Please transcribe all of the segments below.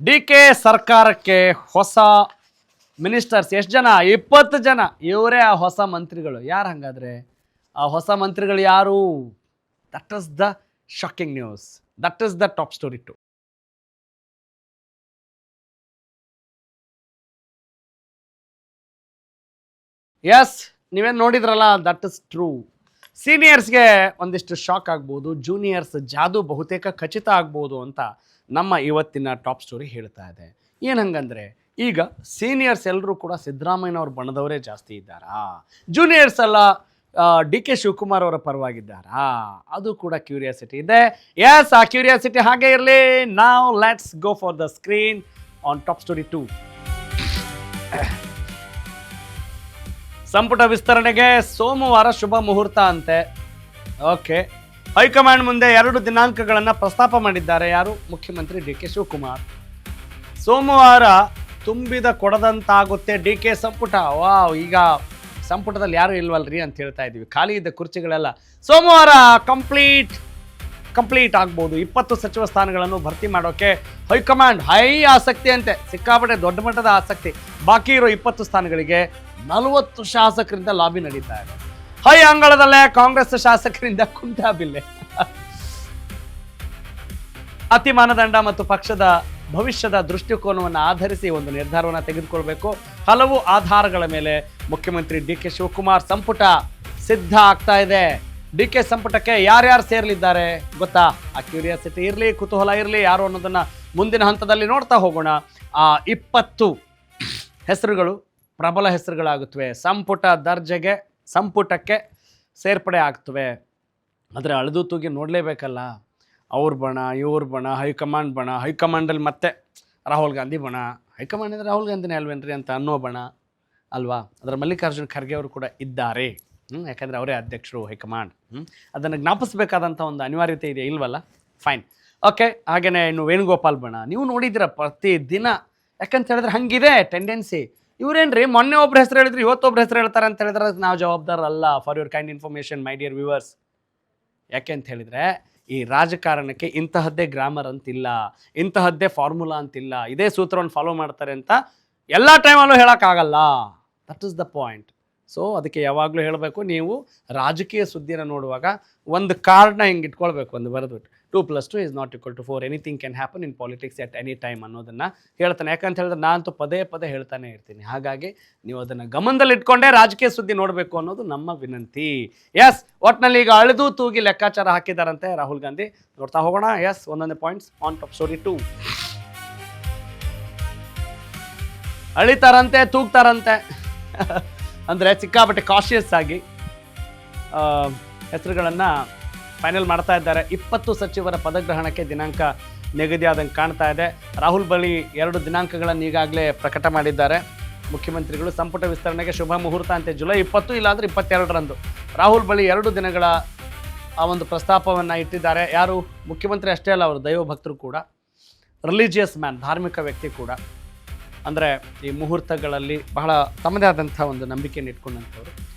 D K ಸರ್ಕಾರಕ್ಕೆ ಹೊಸ ministers ಎಷ್ಟು ಜನ? 20 ಜನ. ಇವರೇ ಆ ಹೊಸ ಮಂತ್ರಿಗಳು. ಯಾರು ಹಂಗಾದ್ರೆ ಆ ಹೊಸ ಮಂತ್ರಿಗಳು ಯಾರು? That is the shocking news. That is the top story too. Yes, ನೀವೇನು ನೋಡಿದ್ರಲ್ಲ, ದಟ್ ಇಸ್ ಟ್ರೂ. ಸೀನಿಯರ್ಸ್ಗೆ ಒಂದಿಷ್ಟು ಶಾಕ್ ಆಗ್ಬೋದು, ಜೂನಿಯರ್ಸ್ ಜಾದು ಬಹುತೇಕ ಖಚಿತ ಆಗ್ಬೋದು ಅಂತ ನಮ್ಮ ಇವತ್ತಿನ ಟಾಪ್ ಸ್ಟೋರಿ ಹೇಳ್ತಾ ಇದೆ. ಏನು ಹಂಗಂದ್ರೆ, ಈಗ ಸೀನಿಯರ್ಸ್ ಎಲ್ಲರೂ ಕೂಡ ಸಿದ್ದರಾಮಯ್ಯನವ್ರ ಬಣದವರೇ ಜಾಸ್ತಿ ಇದ್ದಾರಾ? ಜೂನಿಯರ್ಸ್ ಎಲ್ಲ ಡಿ ಕೆ ಶಿವಕುಮಾರ್ ಅವರ ಪರವಾಗಿದ್ದಾರಾ? ಅದು ಕೂಡ ಕ್ಯೂರಿಯಾಸಿಟಿ ಇದೆ. ಎಸ್, ಆ ಕ್ಯೂರಿಯಾಸಿಟಿ ಹಾಗೆ ಇರಲಿ. ನಾವ್ let's go for the screen on top story 2. ಸಂಪುಟ ವಿಸ್ತರಣೆಗೆ ಸೋಮವಾರ ಶುಭ ಮುಹೂರ್ತ ಅಂತೆ. ಓಕೆ, ಹೈಕಮಾಂಡ್ ಮುಂದೆ 2 ದಿನಾಂಕಗಳನ್ನು ಪ್ರಸ್ತಾಪ ಮಾಡಿದ್ದಾರೆ. ಯಾರು? ಮುಖ್ಯಮಂತ್ರಿ ಡಿ ಕೆ ಶಿವಕುಮಾರ್. ಸೋಮವಾರ ತುಂಬಿದ ಕೊಡದಂತಾಗುತ್ತೆ ಡಿ ಕೆ ಸಂಪುಟ. ವಾವ್, ಈಗ ಸಂಪುಟದಲ್ಲಿ ಯಾರು ಇಲ್ವಲ್ರಿ ಅಂತ ಹೇಳ್ತಾ ಇದ್ದೀವಿ. ಖಾಲಿ ಇದ್ದ ಕುರ್ಚಿಗಳೆಲ್ಲ ಸೋಮವಾರ ಕಂಪ್ಲೀಟ್ ಆಗ್ಬೋದು. 20 ಸಚಿವ ಸ್ಥಾನಗಳನ್ನು ಭರ್ತಿ ಮಾಡೋಕೆ ಹೈಕಮಾಂಡ್ ಹೈ ಆಸಕ್ತಿ ಅಂತೆ, ಸಿಕ್ಕಾಪಟ್ಟೆ ದೊಡ್ಡ ಮಟ್ಟದ ಆಸಕ್ತಿ. ಬಾಕಿ ಇರೋ 20 ಸ್ಥಾನಗಳಿಗೆ 40 ಶಾಸಕರಿಂದ ಲಾಬಿ ನಡೀತಾ ಇದೆ. ಹೈ ಅಂಗಳದಲ್ಲೇ ಕಾಂಗ್ರೆಸ್ ಶಾಸಕರಿಂದ ಕುಂಟಾಬಿಲ್ಲೆ. ಅತಿ ಮಾನದಂಡ ಮತ್ತು ಪಕ್ಷದ ಭವಿಷ್ಯದ ದೃಷ್ಟಿಕೋನವನ್ನು ಆಧರಿಸಿ ಒಂದು ನಿರ್ಧಾರವನ್ನು ತೆಗೆದುಕೊಳ್ಬೇಕು. ಹಲವು ಆಧಾರಗಳ ಮೇಲೆ ಮುಖ್ಯಮಂತ್ರಿ ಡಿ ಕೆ ಶಿವಕುಮಾರ್ ಸಂಪುಟ ಸಿದ್ಧ ಆಗ್ತಾ ಇದೆ. ಡಿ ಕೆ ಸಂಪುಟಕ್ಕೆ ಯಾರ್ಯಾರು ಸೇರಲಿದ್ದಾರೆ ಗೊತ್ತಾ? ಆ ಕ್ಯೂರಿಯಾಸಿಟಿ ಇರಲಿ, ಕುತೂಹಲ ಇರಲಿ, ಯಾರು ಅನ್ನೋದನ್ನ ಮುಂದಿನ ಹಂತದಲ್ಲಿ ನೋಡ್ತಾ ಹೋಗೋಣ. ಆ 20 ಹೆಸರುಗಳು ಪ್ರಬಲ ಹೆಸರುಗಳಾಗುತ್ತವೆ. ಸಂಪುಟಕ್ಕೆ ಸೇರ್ಪಡೆ ಆಗ್ತವೆ. ಆದರೆ ಅಳೆದು ತೂಗಿ ನೋಡಲೇಬೇಕಲ್ಲ. ಅವ್ರ ಬಣ, ಇವ್ರ ಬಣ, ಹೈಕಮಾಂಡ್ ಬಣ, ಹೈಕಮಾಂಡಲ್ಲಿ ಮತ್ತೆ ರಾಹುಲ್ ಗಾಂಧಿ ಬಣ. ಹೈಕಮಾಂಡ್ ಅಂದರೆ ರಾಹುಲ್ ಗಾಂಧಿನೇ ಅಲ್ವೇನ್ರಿ ಅಂತ ಅನ್ನೋ ಬಣ ಅಲ್ವಾ? ಅದರ ಮಲ್ಲಿಕಾರ್ಜುನ್ ಖರ್ಗೆ ಅವರು ಕೂಡ ಇದ್ದಾರೆ. ಯಾಕಂದರೆ ಅವರೇ ಅಧ್ಯಕ್ಷರು ಹೈಕಮಾಂಡ್. ಅದನ್ನು ಜ್ಞಾಪಿಸಬೇಕಾದಂಥ ಒಂದು ಅನಿವಾರ್ಯತೆ ಇದೆ, ಇಲ್ವಲ್ಲ? Fine, okay. ಹಾಗೆಯೇ ಇನ್ನು ವೇಣುಗೋಪಾಲ್ ಬಣ ನೀವು ನೋಡಿದ್ದೀರ ಪ್ರತಿ ದಿನ. ಯಾಕಂತ ಹೇಳಿದ್ರೆ ಹಂಗಿದೆ ಟೆಂಡೆನ್ಸಿ. ಇವರೇನ್ರಿ ಮೊನ್ನೆ ಒಬ್ರು ಹೆಸರು ಹೇಳಿದ್ರು, ಇವತ್ತೊಬ್ರು ಹೆಸರು ಹೇಳ್ತಾರೆ ಅಂತ ಹೇಳಿದ್ರೆ ನಾವು ಜವಾಬ್ದಾರಲ್ಲ. For your kind information my dear viewers. ಯಾಕೆ ಅಂತ ಹೇಳಿದ್ರೆ, ಈ ರಾಜಕಾರಣಕ್ಕೆ ಇಂತಹದ್ದೇ ಗ್ರಾಮರ್ ಅಂತಿಲ್ಲ, ಇಂತಹದ್ದೇ ಫಾರ್ಮುಲಾ ಅಂತಿಲ್ಲ. ಇದೇ ಸೂತ್ರವನ್ನು ಫಾಲೋ ಮಾಡ್ತಾರೆ ಅಂತ ಎಲ್ಲ ಟೈಮಲ್ಲೂ ಹೇಳೋಕ್ಕಾಗಲ್ಲ. That is the point. So ಅದಕ್ಕೆ ಯಾವಾಗಲೂ ಹೇಳಬೇಕು, ನೀವು ರಾಜಕೀಯ ಸುದ್ದಿನ ನೋಡುವಾಗ ಒಂದು ಕಾರ್ಡ್ನ ಹಿಂಗೆ ಇಟ್ಕೊಳ್ಬೇಕು, ಒಂದು ಬರೆದ್ಬಿಟ್ಟು 2+2 is not equal to 4. Anything can happen in politics at any time ಅನ್ನೋದನ್ನು ಹೇಳ್ತಾನೆ. ಯಾಕಂತ ಹೇಳಿದ್ರೆ ನಾನಂತೂ ಪದೇ ಹೇಳ್ತಾನೆ ಇರ್ತೀನಿ. ಹಾಗಾಗಿ ನೀವು ಅದನ್ನು ಗಮನದಲ್ಲಿ ಇಟ್ಕೊಂಡೇ ರಾಜಕೀಯ ಸುದ್ದಿ ನೋಡಬೇಕು ಅನ್ನೋದು ನಮ್ಮ ವಿನಂತಿ. ಎಸ್, ಒಟ್ಟಿನಲ್ಲಿ ಈಗ ಅಳೆದು ತೂಗಿ ಲೆಕ್ಕಾಚಾರ ಹಾಕಿದಾರಂತೆ ರಾಹುಲ್ ಗಾಂಧಿ. ನೋಡ್ತಾ ಹೋಗೋಣ. ಎಸ್, ಒಂದೊಂದೇ ಪಾಯಿಂಟ್ಸ್ ಆನ್ ಟಾಪ್ ಸ್ಟೋರಿ 2. ಅಳಿತಾರಂತೆ, ತೂಗ್ತಾರಂತೆ ಅಂದರೆ ಸಿಕ್ಕಾಪಟ್ಟೆ ಕಾಶಿಯಸ್ ಆಗಿ ಹೆಸರುಗಳನ್ನು ಫೈನಲ್ ಮಾಡ್ತಾ ಇದ್ದಾರೆ. 20 ಸಚಿವರ ಪದಗ್ರಹಣಕ್ಕೆ ದಿನಾಂಕ ನಿಗದಿಯಾದಂಗೆ ಕಾಣ್ತಾ ಇದೆ. ರಾಹುಲ್ ಬಳಿ 2 ದಿನಾಂಕಗಳನ್ನು ಈಗಾಗಲೇ ಪ್ರಕಟ ಮಾಡಿದ್ದಾರೆ ಮುಖ್ಯಮಂತ್ರಿಗಳು. ಸಂಪುಟ ವಿಸ್ತರಣೆಗೆ ಶುಭ ಮುಹೂರ್ತ ಅಂತೆ ಜುಲೈ 20 ಇಲ್ಲಾಂದರೆ 22ರಂದು. ರಾಹುಲ್ ಬಳಿ 2 ದಿನಗಳ ಆ ಒಂದು ಪ್ರಸ್ತಾಪವನ್ನು ಇಟ್ಟಿದ್ದಾರೆ. ಯಾರು? ಮುಖ್ಯಮಂತ್ರಿ ಅಷ್ಟೇ ಅಲ್ಲ, ಅವರು ದೈವ ಭಕ್ತರು ಕೂಡ, ರಿಲಿಜಿಯಸ್ ಮ್ಯಾನ್, ಧಾರ್ಮಿಕ ವ್ಯಕ್ತಿ ಕೂಡ. ಅಂದರೆ ಈ ಮುಹೂರ್ತಗಳಲ್ಲಿ ಬಹಳ ತಮ್ಮದೇ ಆದಂಥ ಒಂದು ನಂಬಿಕೆಯನ್ನು ಇಟ್ಕೊಂಡಂಥವ್ರು.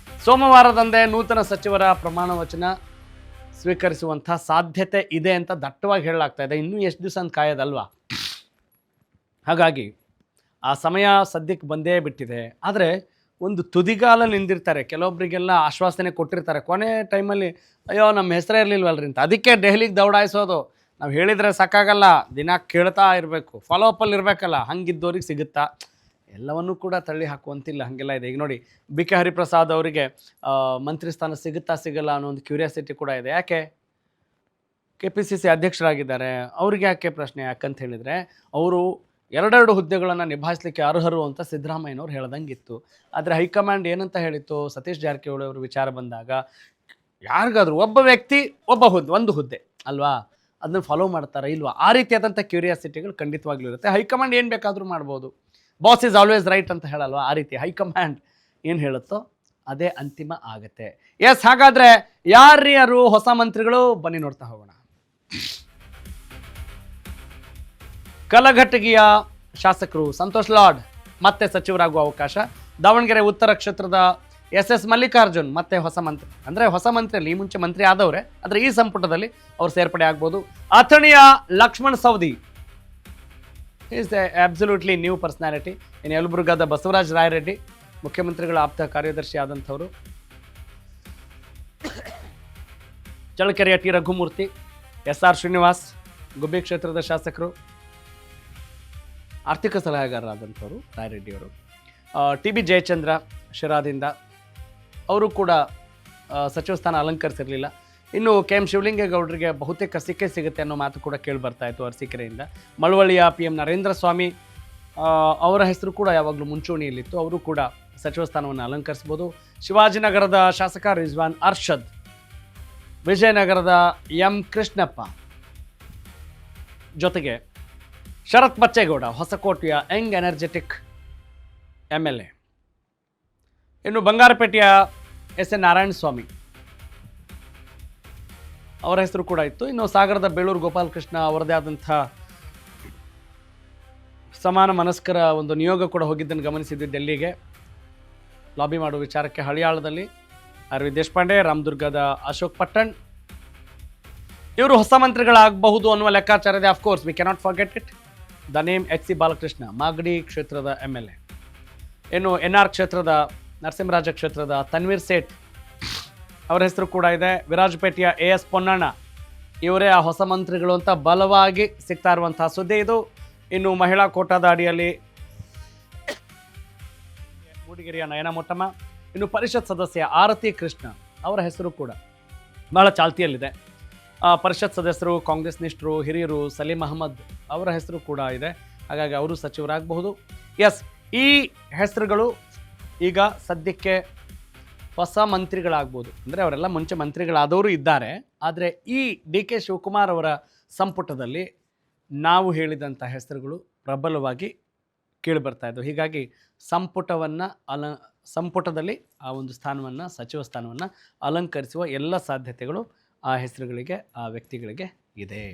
ಸೋಮವಾರದಂದೇ ನೂತನ ಸಚಿವರ ಪ್ರಮಾಣ ವಚನ ಸ್ವೀಕರಿಸುವಂಥ ಸಾಧ್ಯತೆ ಇದೆ ಅಂತ ದಟ್ಟವಾಗಿ ಹೇಳಲಾಗ್ತಾ ಇದೆ. ಇನ್ನೂ ಎಷ್ಟು ದಿವಸ ಅಂತ ಕಾಯೋದಲ್ವಾ? ಹಾಗಾಗಿ ಆ ಸಮಯ ಸದ್ಯಕ್ಕೆ ಬಂದೇ ಬಿಟ್ಟಿದೆ. ಆದರೆ ಒಂದು ತುದಿಗಾಲಲ್ಲಿ ನಿಂದಿರ್ತಾರೆ. ಕೆಲವೊಬ್ಬರಿಗೆಲ್ಲ ಆಶ್ವಾಸನೆ ಕೊಟ್ಟಿರ್ತಾರೆ, ಕೊನೆ ಟೈಮಲ್ಲಿ ಅಯ್ಯೋ ನಮ್ಮ ಹೆಸರೇ ಇರಲಿಲ್ವಲ್ರಿ ಅಂತ. ಅದಕ್ಕೆ ದೆಹಲಿಗೆ ದೌಡಾಯಿಸೋದು. ನಾವು ಹೇಳಿದರೆ ಸಾಕಾಗಲ್ಲ, ದಿನ ಕೇಳ್ತಾ ಇರಬೇಕು, ಫಾಲೋಅಪ್ಪಲ್ಲಿ ಇರಬೇಕಲ್ಲ. ಹಂಗಿದ್ದವ್ರಿಗೆ ಸಿಗುತ್ತಾ? ಎಲ್ಲವನ್ನೂ ಕೂಡ ತಳ್ಳಿ ಹಾಕುವಂತಿಲ್ಲ, ಹಾಗೆಲ್ಲ ಇದೆ. ಈಗ ನೋಡಿ, ಬಿ ಕೆ ಹರಿಪ್ರಸಾದ್ ಅವರಿಗೆ ಮಂತ್ರಿ ಸ್ಥಾನ ಸಿಗುತ್ತಾ ಸಿಗಲ್ಲ ಅನ್ನೋ ಒಂದು ಕ್ಯೂರಿಯಾಸಿಟಿ ಕೂಡ ಇದೆ. ಯಾಕೆ? KPCC ಅಧ್ಯಕ್ಷರಾಗಿದ್ದಾರೆ, ಅವ್ರಿಗೆ ಯಾಕೆ ಪ್ರಶ್ನೆ? ಯಾಕಂತ ಹೇಳಿದರೆ ಅವರು 2 ಹುದ್ದೆಗಳನ್ನು ನಿಭಾಯಿಸಲಿಕ್ಕೆ ಅರ್ಹರು ಅಂತ ಸಿದ್ದರಾಮಯ್ಯನವ್ರು ಹೇಳ್ದಂಗಿತ್ತು. ಆದರೆ ಹೈಕಮಾಂಡ್ ಏನಂತ ಹೇಳಿತ್ತು? ಸತೀಶ್ ಜಾರಕಿಹೊಳಿ ಅವರು ವಿಚಾರ ಬಂದಾಗ ಯಾರಿಗಾದರೂ ಒಬ್ಬ ವ್ಯಕ್ತಿ ಒಂದು ಹುದ್ದೆ ಅಲ್ವಾ, ಅದನ್ನು ಫಾಲೋ ಮಾಡ್ತಾರೆ ಇಲ್ವಾ? ಆ ರೀತಿಯಾದಂಥ ಕ್ಯೂರಿಯಾಸಿಟಿಗಳು ಖಂಡಿತವಾಗ್ಲೂ ಇರುತ್ತೆ. ಹೈಕಮಾಂಡ್ ಏನು ಬೇಕಾದರೂ ಮಾಡ್ಬೋದು. ಬಾಸ್ ಈಸ್ ಆಲ್ವೇಸ್ ರೈಟ್ ಅಂತ ಹೇಳಲ್ವಾ? ಆ ರೀತಿ ಹೈಕಮಾಂಡ್ ಏನು ಹೇಳುತ್ತೋ ಅದೇ ಅಂತಿಮ ಆಗುತ್ತೆ. ಎಸ್, ಹಾಗಾದರೆ ಯಾರ್ಯಾರು ಹೊಸ ಮಂತ್ರಿಗಳು? ಬನ್ನಿ ನೋಡ್ತಾ ಹೋಗೋಣ. ಕಲಘಟಗಿಯ ಶಾಸಕರು ಸಂತೋಷ್ ಲಾಡ್ ಮತ್ತೆ ಸಚಿವರಾಗುವ ಅವಕಾಶ. ದಾವಣಗೆರೆ ಉತ್ತರ ಕ್ಷೇತ್ರದ SS ಮಲ್ಲಿಕಾರ್ಜುನ್ ಮತ್ತೆ ಹೊಸ ಮಂತ್ರಿ. ಅಂದರೆ ಹೊಸ ಮಂತ್ರಿಯಲ್ಲಿ ಈ ಮುಂಚೆ ಮಂತ್ರಿ ಆದವರೇ, ಆದರೆ ಈ ಸಂಪುಟದಲ್ಲಿ ಅವ್ರು ಸೇರ್ಪಡೆ ಆಗ್ಬೋದು. ಅಥಣಿಯ Laxman Savadi is absolutely new personality. ಇನ್ನು ಯಲಬುರ್ಗಾದ ಬಸವರಾಜ ರಾಯರೆಡ್ಡಿ ಮುಖ್ಯಮಂತ್ರಿಗಳ ಆಪ್ತ ಕಾರ್ಯದರ್ಶಿ ಆದಂಥವರು. ಚಳ್ಳಕೆರೆಯ ಟಿ ರಘುಮೂರ್ತಿ, SR ಶ್ರೀನಿವಾಸ್, ಗುಬ್ಬಿ ಕ್ಷೇತ್ರದ ಶಾಸಕರು, ಆರ್ಥಿಕ ಸಲಹೆಗಾರರಾದಂಥವರು ರಾಯರೆಡ್ಡಿಯವರು. TB ಜಯಚಂದ್ರ ಶಿರಾದಿಂದ, ಅವರು ಕೂಡ ಸಚಿವ ಸ್ಥಾನ ಅಲಂಕರಿಸಿರಲಿಲ್ಲ. ಇನ್ನು KM ಶಿವಲಿಂಗೇಗೌಡರಿಗೆ ಬಹುತೇಕ ಸಿಗುತ್ತೆ ಅನ್ನೋ ಮಾತು ಕೂಡ ಕೇಳಿ ಬರ್ತಾ ಇತ್ತು ಅರಸೀಕೆರೆಯಿಂದ. ಮಳವಳ್ಳಿಯ PM ನರೇಂದ್ರ ಸ್ವಾಮಿ ಅವರ ಹೆಸರು ಕೂಡ ಯಾವಾಗಲೂ ಮುಂಚೂಣಿಯಲ್ಲಿತ್ತು, ಅವರು ಕೂಡ ಸಚಿವ ಸ್ಥಾನವನ್ನು ಅಲಂಕರಿಸ್ಬೋದು. ಶಿವಾಜಿನಗರದ ಶಾಸಕ ರಿಜ್ವಾನ್ ಅರ್ಷದ್, ವಿಜಯನಗರದ M ಕೃಷ್ಣಪ್ಪ, ಜೊತೆಗೆ Sharath Bachegowda ಹೊಸಕೋಟೆಯ Young energetic MLA. ಇನ್ನು ಬಂಗಾರಪೇಟೆಯ SN ನಾರಾಯಣಸ್ವಾಮಿ ಅವರ ಹೆಸರು ಕೂಡ ಇತ್ತು. ಇನ್ನು ಸಾಗರದ ಬೇಳೂರು ಗೋಪಾಲಕೃಷ್ಣ ಅವರದೇ ಆದಂಥ ಸಮಾನ ಮನಸ್ಕರ ಒಂದು ನಿಯೋಗ ಕೂಡ ಹೋಗಿದ್ದನ್ನು ಗಮನಿಸಿದ್ವಿ ಡೆಲ್ಲಿಗೆ ಲಾಬಿ ಮಾಡುವ ವಿಚಾರಕ್ಕೆ. ಹಳಿಯಾಳದಲ್ಲಿ ಅರವಿಂದ್ ದೇಶಪಾಂಡೆ, ರಾಮದುರ್ಗದ ಅಶೋಕ್ ಪಟ್ಟಣ್ ಇವರು ಹೊಸ ಮಂತ್ರಿಗಳಾಗಬಹುದು ಅನ್ನುವ ಲೆಕ್ಕಾಚಾರ ಇದೆ. Of course V cannot forget it the name HC Balakrishna, Magadi ಕ್ಷೇತ್ರದ MLA. ಇನ್ನು NR ಕ್ಷೇತ್ರದ ನರಸಿಂಹರಾಜ ಕ್ಷೇತ್ರದ ತನ್ವೀರ್ ಸೇಠ್ ಅವರ ಹೆಸರು ಕೂಡ ಇದೆ. ವಿರಾಜಪೇಟೆಯ AS ಪೊನ್ನಣ್ಣ ಇವರೇ ಆ ಹೊಸ ಮಂತ್ರಿಗಳು ಅಂತ ಬಲವಾಗಿ ಸಿಗ್ತಾ ಇರುವಂತಹ ಸುದ್ದಿ ಇದು. ಇನ್ನು ಮಹಿಳಾ ಕೋಟಾದ ಅಡಿಯಲ್ಲಿ ಮೂಡಿಗೆರೆಯ ನಯನ ಮೊಟ್ಟಮ್ಮ, ಇನ್ನು ಪರಿಷತ್ ಸದಸ್ಯ ಆರತಿ ಕೃಷ್ಣ ಅವರ ಹೆಸರು ಕೂಡ ಬಹಳ ಚಾಲ್ತಿಯಲ್ಲಿದೆ. ಪರಿಷತ್ ಸದಸ್ಯರು ಕಾಂಗ್ರೆಸ್ ನಿಷ್ಠರು ಹಿರಿಯರು ಸಲೀಂ ಅಹಮದ್ ಅವರ ಹೆಸರು ಕೂಡ ಇದೆ, ಹಾಗಾಗಿ ಅವರು ಸಚಿವರಾಗಬಹುದು. ಎಸ್, ಈ ಹೆಸರುಗಳು ಈಗ ಸದ್ಯಕ್ಕೆ ಹೊಸ ಮಂತ್ರಿಗಳಾಗ್ಬೋದು. ಅಂದರೆ ಅವರೆಲ್ಲ ಮುಂಚೆ ಮಂತ್ರಿಗಳಾದವರು ಇದ್ದಾರೆ, ಆದರೆ ಈ DK ಶಿವಕುಮಾರ್ ಅವರ ಸಂಪುಟದಲ್ಲಿ ನಾವು ಹೇಳಿದಂಥ ಹೆಸರುಗಳು ಪ್ರಬಲವಾಗಿ ಕೇಳಿಬರ್ತಾ ಇದ್ದವು. ಹೀಗಾಗಿ ಸಂಪುಟದಲ್ಲಿ ಆ ಒಂದು ಸ್ಥಾನವನ್ನು, ಸಚಿವ ಸ್ಥಾನವನ್ನು ಅಲಂಕರಿಸುವ ಎಲ್ಲ ಸಾಧ್ಯತೆಗಳು ಆ ಹೆಸರುಗಳಿಗೆ, ಆ ವ್ಯಕ್ತಿಗಳಿಗೆ ಇದೆ.